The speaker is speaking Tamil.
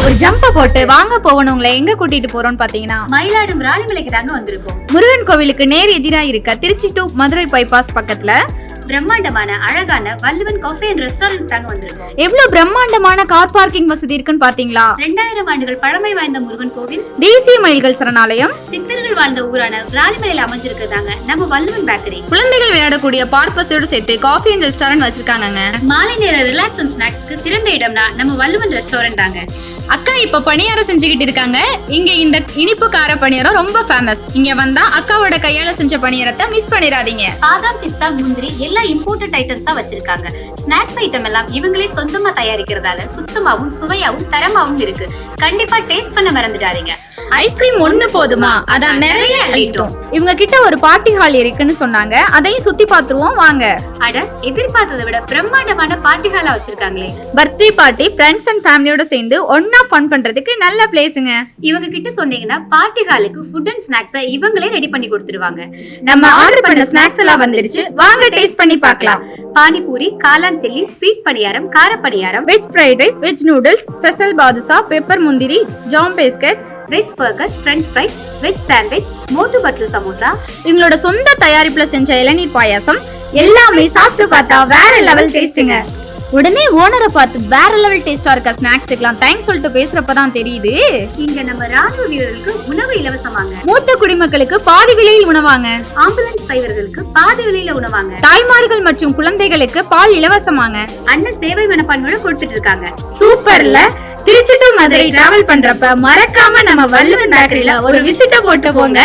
ஒரு ஜம்ப போட்டு வாங்க போவனவங்களை எங்க கூட்டிட்டு போறோம்னு பாத்தீங்கன்னா மயிலாடும் ராணிமலைக்கு தாங்க வந்திருக்கோம். முருகன் கோவிலுக்கு நேர் எதிரா இருக்க திருச்சி டு மதுரை பைபாஸ் பக்கத்துல பிரம்மாண்டமான அழகான வள்ளுவன் காஃபே அண்ட் ரெஸ்டாரண்ட் தாங்க வந்திருக்கோம். எவ்வளவு பிரம்மாண்டமான கார் பார்க்கிங் வசதி இருக்குன்னு பாத்தீங்களா? 2000 ஆண்டுகள் பழமை வாய்ந்த முருகன் கோவில், தேசிய மயில்கள் சரணாலயம், சித்தர்கள் வாழ்ந்த ஊரான ராணிமலையில அமைஞ்சிருக்கிறதாங்க நம்ம வள்ளுவன் பேக்கரி. குழந்தைகள் விளையாடக்கூடிய பார்ப்பஸோடு சேர்த்து காஃபி அண்ட் ரெஸ்டாரண்ட் வச்சிருக்காங்க. மாலை நேர ரிலாக்ஸ் அண்ட் ஸ்நாக்ஸ்க்கு சிறந்த இடம்னா நம்ம வள்ளுவன் ரெஸ்டாரண்ட் தாங்க. அக்கா இப்ப பணியாரம் செஞ்சுக்கிட்டு இருக்காங்க. இங்க இந்த இனிப்பு கார பணியாரம் ரொம்ப ஃபேமஸ். இங்க வந்தா அக்காவோட கையால செஞ்ச பணியாரத்தை மிஸ் பண்ணிடாதீங்க. பாதாம், பிஸ்தா, முந்திரி எல்லா இம்போர்ட்டட் ஐட்டம்ஸா வச்சிருக்காங்க. ஸ்நாக்ஸ் ஐட்டம் எல்லாம் இவங்களே சொந்தமா தயாரிக்கிறதால சுத்தமாவும் சுவையாவும் தரமாவும் இருக்கு. கண்டிப்பா டேஸ்ட் பண்ண மறந்துடாதீங்க. ஐஸ்கிரீம் ஒண்ணு போதுமா? அதான் நிறைய ஐட்டம். இவங்க கிட்ட ஒரு பார்ட்டி ஹால் இருக்குன்னு சொன்னாங்க. அதையும் சுத்தி பாத்துருவோம் வாங்க. அட, எதிர்பார்த்ததை விட பிரம்மாண்டமான பார்ட்டி ஹாலா வச்சிருக்காங்களே. பர்த்டே பார்ட்டி ஃப்ரெண்ட்ஸ் அண்ட் ஃபேமிலியோட சேர்ந்து ஒன்னா ஃபன் பண்றதுக்கு நல்ல பிளேஸ்ங்க. இவங்க கிட்ட சொன்னீங்கன்னா பார்ட்டி ஹாலுக்கு ஃபுட் அண்ட் ஸ்நாக்ஸை இவங்களே ரெடி பண்ணி கொடுத்துருவாங்க. நம்ம ஆர்டர் பண்ண ஸ்நாக்ஸ் எல்லாம் வந்துருச்சு. வாங்க டேஸ்ட் பண்ணி பார்க்கலாம். பானிபூரி, காளான் சில்லி, ஸ்வீட் பணியாரம், கார paniyaram, veg fried rice, veg noodles, special badusha, pepper முந்திரி, jam biscuit, veg burger, French fries, veg sandwich, Motu Patlu samosa, இவங்களோட சொந்த தயாரிப்புல செஞ்ச இளநீர் பாயாசம் எல்லாமே சாப்பிட்டு பார்த்தா வேற லெவல் டேஸ்ட்டுங்க. உடனே ஓனரை பார்த்து வேற லெவல் டேஸ்டா இருக்க ஸ்நாக்ஸ்க்குலாம் தேங்க்ஸ் சொல்லிட்டு பேசுறப்பதான் தெரியுது இங்க நம்ம ராணுவ வீரர்களுக்கு உணவு இலவசமாங்க. மூத்த குடிமக்களுக்கு பாதி விலையில் உணவாங்க. ஆம்புலன்ஸ் டிரைவர்களுக்கு பாதி விலையில உணவாங்க. தாய்மார்கள் மற்றும் குழந்தைகளுக்கு பால் இலவசமாங்க. அண்ணன் சேவை மனப்பான்மையோட கொடுத்துட்டு இருக்காங்க. சூப்பர்ல. திருச்சி டு மதுரை டிராவல் பண்றப்ப மறக்காம நம்ம வள்ளுவன் பேக்கரியில ஒரு விசிட்ட போட்டு போங்க.